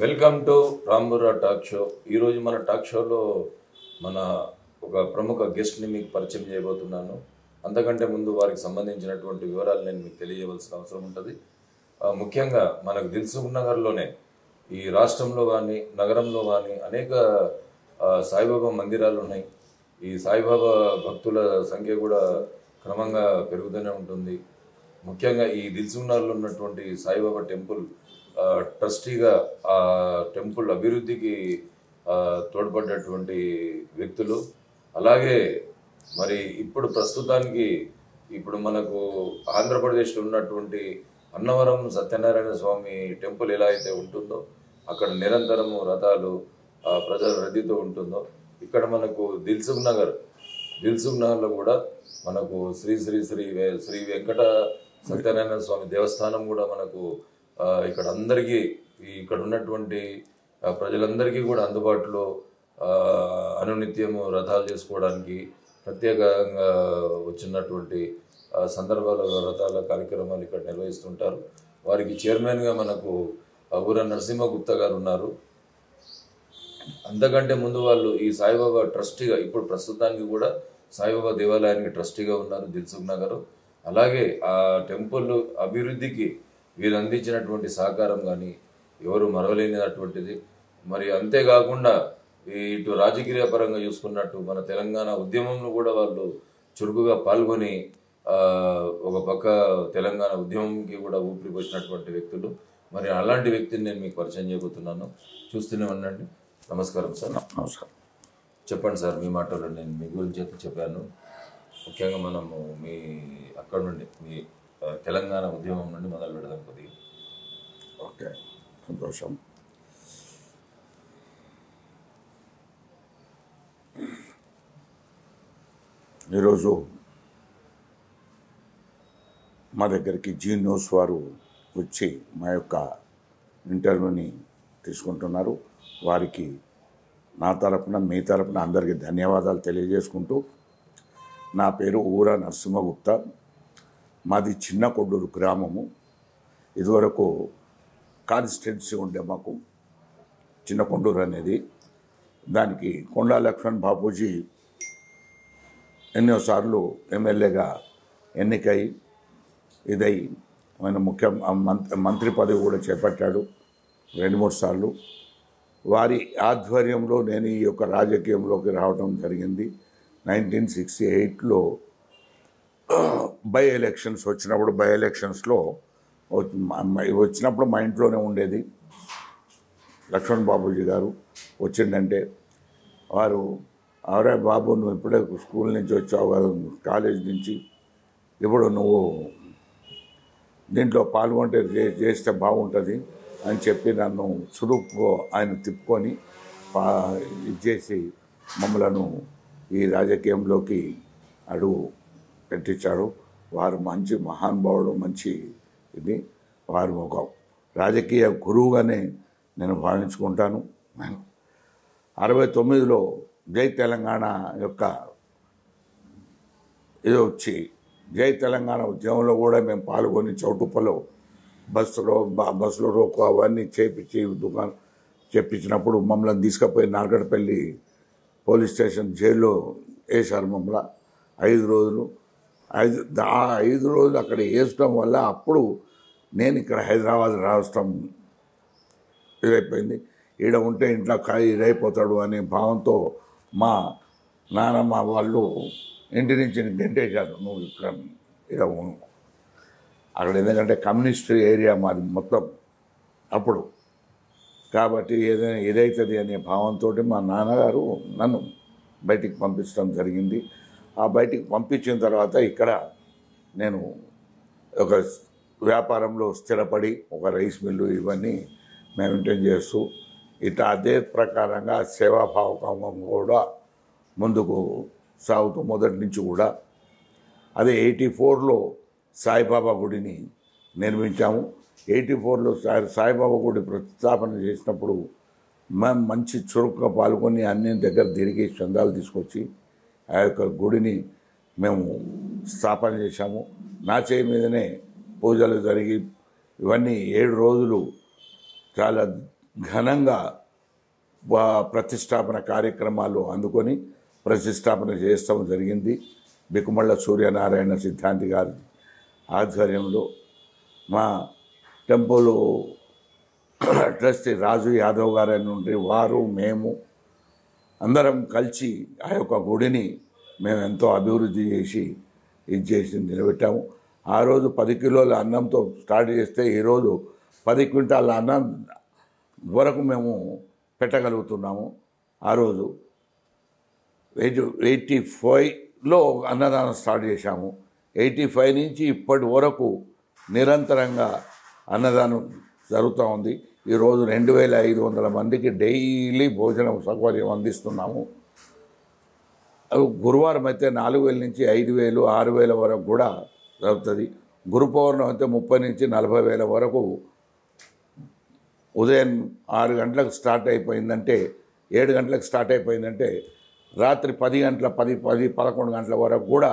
Welcome to రాంబుర్రా talk show. ఈరోజు మన టాక్ షోలో మన ఒక ప్రముఖ గెస్ట్ని మీకు పరిచయం చేయబోతున్నాను. అంతకంటే ముందు వారికి సంబంధించినటువంటి వివరాలు నేను మీకు తెలియజేయవలసిన అవసరం ఉంటుంది. ముఖ్యంగా మనకు దిల్సుఖ్ నగర్లోనే ఈ రాష్ట్రంలో కానీ నగరంలో కానీ అనేక సాయిబాబా మందిరాలు ఉన్నాయి. ఈ సాయిబాబా భక్తుల సంఖ్య కూడా క్రమంగా పెరుగుతూనే ఉంటుంది. ముఖ్యంగా ఈ దిల్సుఖ్ నగర్లో ఉన్నటువంటి సాయిబాబా టెంపుల్ ట్రస్టీగా ఆ టెంపుల్ అభివృద్ధికి తోడ్పడ్డటువంటి వ్యక్తులు. అలాగే మరి ఇప్పుడు ప్రస్తుతానికి మనకు ఆంధ్రప్రదేశ్లో ఉన్నటువంటి అన్నవరం సత్యనారాయణ స్వామి టెంపుల్ ఎలా అయితే ఉంటుందో అక్కడ నిరంతరము రథాలు ప్రజల రద్దీతో ఉంటుందో ఇక్కడ మనకు దిల్సుఖ్ నగర్లో కూడా మనకు శ్రీ వెంకట సత్యనారాయణ స్వామి దేవస్థానం కూడా మనకు ఇక్కడ అందరికీ ఇక్కడ ఉన్నటువంటి ప్రజలందరికీ కూడా అందుబాటులో అనునిత్యము రథాలు చేసుకోవడానికి ప్రత్యేకంగా వచ్చినటువంటి సందర్భాలలో రథాల కార్యక్రమాలు ఇక్కడ నిర్వహిస్తుంటారు. వారికి చైర్మన్గా మనకు ఊర నరసింహగుప్తా గారు ఉన్నారు. అంతకంటే ముందు వాళ్ళు ఈ సాయిబాబా ట్రస్టీగా ఇప్పుడు ప్రస్తుతానికి కూడా సాయిబాబా దేవాలయానికి ట్రస్టీగా ఉన్నారు దిల్సుఖ్ నగర్. అలాగే ఆ టెంపుల్ అభివృద్ధికి వీరు అందించినటువంటి సహకారం కానీ ఎవరు మరవలేనినటువంటిది. మరి అంతేకాకుండా ఇటు రాజకీయ పరంగా చూసుకున్నట్టు మన తెలంగాణ ఉద్యమంలో కూడా వాళ్ళు చురుకుగా పాల్గొని ఒక పక్క తెలంగాణ ఉద్యమంకి కూడా ఊపిరి పోసినటువంటి వ్యక్తులు. మరి అలాంటి వ్యక్తిని నేను మీకు పరిచయం చేయబోతున్నాను. చూస్తూనే ఉండండి. నమస్కారం సార్. నమస్కారం. చెప్పండి సార్, మీ మాటలు నేను మీ గురించి అయితే చెప్పాను. ముఖ్యంగా మనము మీ అక్కడ నుండి మీ తెలంగాణ ఉద్యమం నుండి మొదలు పెడదాం కొద్దిగా. ఓకే, సంతోషం. ఈరోజు మా దగ్గరికి జీ న్యూస్ వారు వచ్చి మా యొక్క ఇంటర్వ్యూని తీసుకుంటున్నారు. వారికి నా తరపున మీ తరపున అందరికీ ధన్యవాదాలు తెలియజేసుకుంటూ, నా పేరు ఊర నరసింహగుప్తా. మాది చిన్న కొడ్డూరు గ్రామము. ఇదివరకు కాన్స్టిట్యున్సీ ఉండే మాకు చిన్న కొండూరు అనేది. దానికి కొండా లక్ష్మణ్ బాపూజీ ఎన్నోసార్లు ఎమ్మెల్యేగా ఎన్నికై ఇదై ఆయన మంత్రి పదవి కూడా చేపట్టాడు 2-3 సార్లు. వారి ఆధ్వర్యంలో నేను ఈ యొక్క రాజకీయంలోకి రావడం జరిగింది. 1968లో బై ఎలక్షన్స్ వచ్చినప్పుడు వచ్చినప్పుడు మా ఇంట్లోనే ఉండేది. లక్ష్మణ్ బాబూజీ గారు వచ్చిండంటే వారు, అవరే బాబు నువ్వు ఇప్పుడే స్కూల్ నుంచి వచ్చావు కదా, కాలేజ్ నుంచి, ఇప్పుడు నువ్వు దీంట్లో పాల్గొంటే చేస్తే బాగుంటుంది అని చెప్పి నన్ను చురుకు ఆయన తిప్పుకొని ఇచ్చేసి మమ్మలను ఈ రాజకీయంలోకి అడుగు పెట్టించాడు. వారు మంచి మహానుభావుడు, మంచి ఇది. వారు ఒక రాజకీయ గురువుగానే నేను భావించుకుంటాను. 69లో జై తెలంగాణ యొక్క ఇది వచ్చి జై తెలంగాణ ఉద్యమంలో కూడా మేము పాల్గొని చౌటుప్పలో బస్సులో రోకో అవన్నీ చేపించి చెప్పించినప్పుడు మమ్మల్ని తీసుకుపోయి నార్గడపల్లి పోలీస్ స్టేషన్ జైల్లో వేశారు మమ్మల్ని 5 రోజులు. 5 రోజులు అక్కడ వేసడం వల్ల అప్పుడు నేను ఇక్కడ హైదరాబాద్ రావడం ఇదైపోయింది. ఈడ ఉంటే ఇంట్లో ఇదైపోతాడు అనే భావంతో మా నాన్నమ్మ వాళ్ళు ఇంటి నుంచి గెంటేశారు, నువ్వు ఇక్కడ అక్కడ. ఎందుకంటే కమ్యూనిస్ట్ ఏరియా మాది మొత్తం అప్పుడు. కాబట్టి ఏదైనా ఇదవుతుంది అనే భావంతో మా నాన్నగారు నన్ను బయటికి పంపించడం జరిగింది. ఆ బయటికి పంపించిన తర్వాత ఇక్కడ నేను ఒక వ్యాపారంలో స్థిరపడి ఒక రైస్ మిల్లు ఇవన్నీ మెయింటైన్ చేస్తూ ఇట్లా అదే ప్రకారంగా సేవాభావకం కూడా ముందుకు సాగుతూ మొదటి నుంచి కూడా అదే 84లో సాయిబాబా గుడిని నిర్మించాము. 84లో సాయిబాబా గుడి ప్రతిష్టాపన చేసినప్పుడు మేము మంచి చురుకుగా పాల్గొని అన్ని దగ్గర తిరిగి చందాలు తీసుకొచ్చి ఆ యొక్క గుడిని మేము స్థాపన చేశాము. నా చేయి మీదనే పూజలు జరిగి ఇవన్నీ 7 రోజులు చాలా ఘనంగా ప్రతిష్టాపన కార్యక్రమాలు అందుకొని ప్రతిష్టాపన చేస్తాం జరిగింది. బికుమళ్ళ సూర్యనారాయణ సిద్ధాంతి గారి ఆధ్వర్యంలో మా టెంపుల్ ట్రస్టీ రాజు యాదవ్ గారి నుండి వారు మేము అందరం కలిసి ఆ యొక్క గుడిని మేము ఎంతో అభివృద్ధి చేసి నిలబెట్టాము. ఆ రోజు 10 కిలోల అన్నంతో స్టార్ట్ చేస్తే ఈరోజు 10 క్వింటాల అన్నం వరకు మేము పెట్టగలుగుతున్నాము. ఆ రోజు 85లో అన్నదానం స్టార్ట్ చేశాము. 85 నుంచి ఇప్పటి వరకు నిరంతరంగా అన్నదానం జరుగుతూ ఉంది. ఈరోజు 2500 మందికి డైలీ భోజనం సౌకర్యం అందిస్తున్నాము. గురువారం అయితే 4000 నుంచి 5000, 6000 వరకు కూడా జరుగుతుంది. గురు పౌర్ణమి అయితే 30 నుంచి 40,000 వరకు ఉదయం 6 గంటలకు స్టార్ట్ అయిపోయిందంటే 7 గంటలకు స్టార్ట్ అయిపోయిందంటే రాత్రి 10 గంటల 11 గంటల వరకు కూడా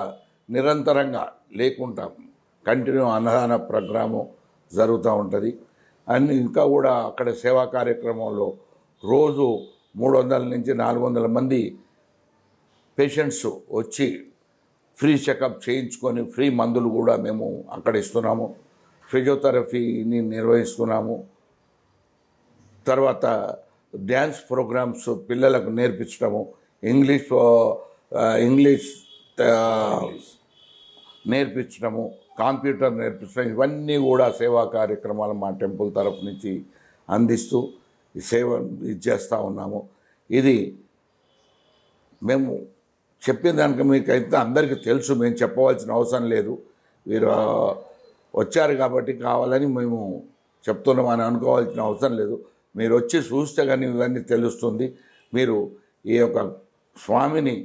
నిరంతరంగా లేకుండా కంటిన్యూ అన్నదాన ప్రోగ్రాము జరుగుతూ ఉంటుంది. అన్ని ఇంకా కూడా అక్కడ సేవా కార్యక్రమంలో రోజు 300 నుంచి 400 మంది పేషెంట్స్ వచ్చి ఫ్రీ చెకప్ చేయించుకొని ఫ్రీ మందులు కూడా మేము అక్కడ ఇస్తున్నాము. ఫిజియోథెరపీని నిర్వహిస్తున్నాము. తర్వాత డ్యాన్స్ ప్రోగ్రామ్స్ పిల్లలకు నేర్పించడము, ఇంగ్లీష్ నేర్పించడము, కంప్యూటర్ నేర్పించడం, ఇవన్నీ కూడా సేవా కార్యక్రమాలు మా టెంపుల్ తరఫు నుంచి అందిస్తూ ఈ సేవ చేస్తూ ఉన్నాము. ఇది మేము చెప్పిన దానికి మీకైతే అందరికీ తెలుసు, మేము చెప్పవలసిన అవసరం లేదు. మీరు వచ్చారు కాబట్టి కావాలని మేము చెప్తున్నామని అనుకోవాల్సిన అవసరం లేదు. మీరు వచ్చి చూస్తే కానీ ఇవన్నీ తెలుస్తుంది. మీరు ఈ యొక్క స్వామిని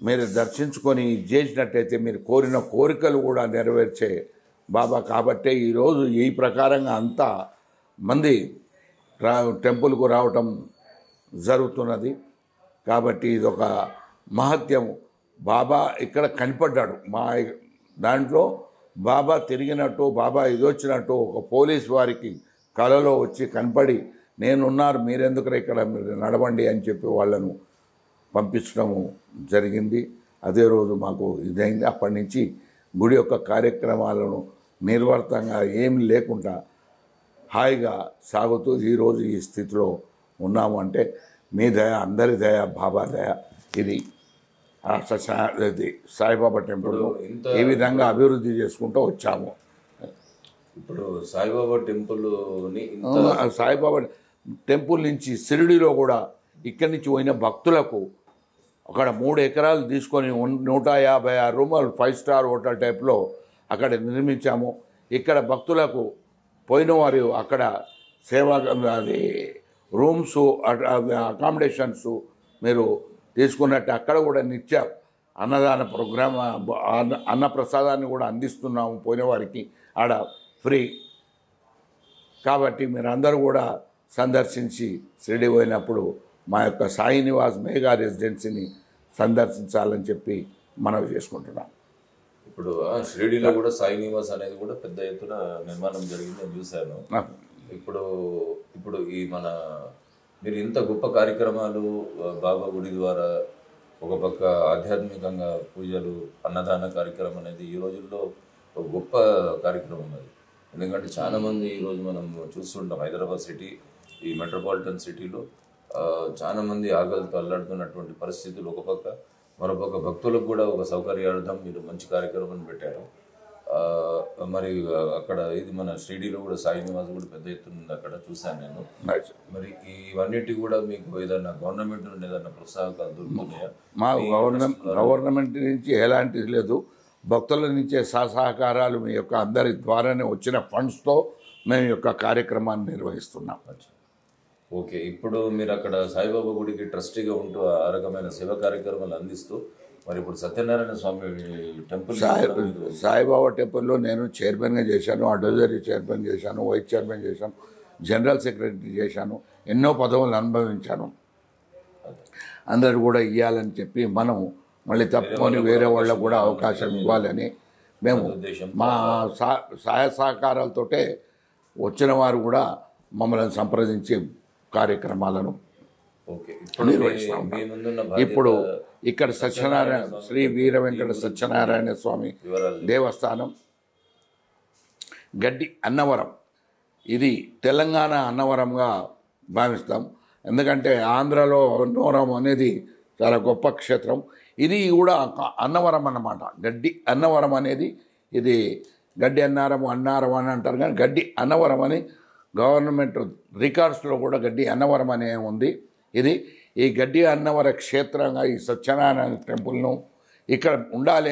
మీరు దర్శించుకొని చేసినట్టయితే మీరు కోరిన కోరికలు కూడా నెరవేర్చే బాబా కాబట్టే ఈరోజు ఈ ప్రకారంగా అంతా మంది టెంపుల్కు రావటం జరుగుతున్నది. కాబట్టి ఇదొక మహత్యం. బాబా ఇక్కడ కనిపడ్డాడు. మా దాంట్లో బాబా తిరిగినట్టు, బాబా ఇదొచ్చినట్టు ఒక పోలీస్ వారికి కలలో వచ్చి కనపడి నేనున్నారు మీరెందుకు ఇక్కడ మీరు నడవండి అని చెప్పి వాళ్ళను పంపించడము జరిగింది. అదే రోజు మాకు ఇదైంది. అప్పటి నుంచి గుడి యొక్క కార్యక్రమాలను నిర్వర్తంగా ఏం లేకుండా హాయిగా సాగుతూ ఈరోజు ఈ స్థితిలో ఉన్నాము. అంటే మీ దయ, అందరి దయ, బాబా దయ. ఇది సాయిబాబా టెంపుల్ ఈ విధంగా అభివృద్ధి చేసుకుంటూ వచ్చాము. ఇప్పుడు సాయిబాబా టెంపుల్ నుంచి షిరిడీలో కూడా ఇక్కడి నుంచి పోయిన భక్తులకు అక్కడ 3 ఎకరాలు తీసుకొని 156 రూములు 5 స్టార్ హోటల్ టైప్లో అక్కడ నిర్మించాము. ఇక్కడ భక్తులకు పోయిన వారు అక్కడ సేవా అది రూమ్స్ అకామిడేషన్స్ మీరు తీసుకున్నట్టు అక్కడ కూడా నిత్య అన్నదాన ప్రోగ్రామ్ అన్నప్రసాదాన్ని కూడా అందిస్తున్నాము పోయిన వారికి ఆడ ఫ్రీ. కాబట్టి మీరు అందరూ కూడా సందర్శించి షిరిడి పోయినప్పుడు మా యొక్క సాయి నివాస్ మెగా రెసిడెన్సీని సందర్శించాలని చెప్పి మనవి చేసుకుంటున్నాం. ఇప్పుడు షిరిడీలో కూడా సాయి నివాస్ అనేది కూడా పెద్ద ఎత్తున నిర్మాణం జరిగింది, నేను చూశాను. ఇప్పుడు ఈ మీరు ఇంత గొప్ప కార్యక్రమాలు బాబా గుడి ద్వారా ఒక పక్క ఆధ్యాత్మికంగా పూజలు, అన్నదాన కార్యక్రమం అనేది ఈ రోజుల్లో ఒక గొప్ప కార్యక్రమం అది. ఎందుకంటే చాలామంది ఈరోజు మనం చూస్తుంటాం హైదరాబాద్ సిటీ, ఈ మెట్రోపాలిటన్ సిటీలో చాలామంది ఆకలితో అల్లాడుతున్నటువంటి పరిస్థితులు ఒక పక్క, మరోపక్క భక్తులకు కూడా ఒక సౌకర్యార్థం మీరు మంచి కార్యక్రమాన్ని పెట్టారు. మరి అక్కడ ఇది మన షిరిడీలో కూడా సాయి నివాస్ కూడా పెద్ద ఎత్తున ఉంది, అక్కడ చూశాను నేను. మరి ఇవన్నిటి కూడా మీకు ఏదైనా గవర్నమెంట్ నుండి ఏదైనా ప్రోత్సాహకాలు దొరుకుతున్నాయా? మా గవర్నమెంట్ నుంచి ఎలాంటిది లేదు. భక్తుల నుంచే సహకారాలు మీ యొక్క అందరి ద్వారానే వచ్చిన ఫండ్స్తో మేము యొక్క కార్యక్రమాన్ని నిర్వహిస్తున్నాం. ఓకే, ఇప్పుడు మీరు అక్కడ సాయిబాబా గుడికి ట్రస్టీగా ఉంటూ ఆ రకమైన సేవా కార్యక్రమాలు అందిస్తూ మరి ఇప్పుడు సత్యనారాయణ స్వామి టెంపుల్ సాయిబాబా టెంపుల్లో నేను చైర్మన్గా చేశాను, అడ్వైజరీ చైర్మన్ చేశాను, వైస్ చైర్మన్ చేశాను, జనరల్ సెక్రటరీ చేశాను, ఎన్నో పదవులు అనుభవించాను. అందరూ కూడా ఇవ్వాలని చెప్పి మనం మళ్ళీ తప్పుకొని వేరే వాళ్ళకు కూడా అవకాశం ఇవ్వాలని మేము మా సహాయ సహకారాలతోటే వచ్చిన వారు కూడా మమ్మల్ని సంప్రదించి కార్యక్రమాలను ఓకే. ఇప్పుడు నిర్వహిస్తూ మీ ఉంటాం. ముందున్న బాధ్యత ఇప్పుడు ఇక్కడ సత్యనారాయణ శ్రీ వీర వెంకట సత్యనారాయణ స్వామి వివరాలు దేవస్థానం గడ్డి అన్నవరం, ఇది తెలంగాణ అన్నవరంగా భావిస్తాం. ఎందుకంటే ఆంధ్రలో అన్నవరం అనేది చాలా గొప్ప క్షేత్రం. ఇది కూడా అన్నవరం అన్నమాట. గడ్డి అన్నవరం అనేది ఇది గడ్డి అన్నారం అని అంటారు, కానీ గడ్డి అన్నవరం అని గవర్నమెంట్ రికార్డ్స్లో కూడా గడ్డి అన్నవరం అనే ఉంది. ఇది ఈ గడ్డి అన్నవర క్షేత్రంగా ఈ సత్యనారాయణ టెంపుల్ను ఇక్కడ ఉండాలి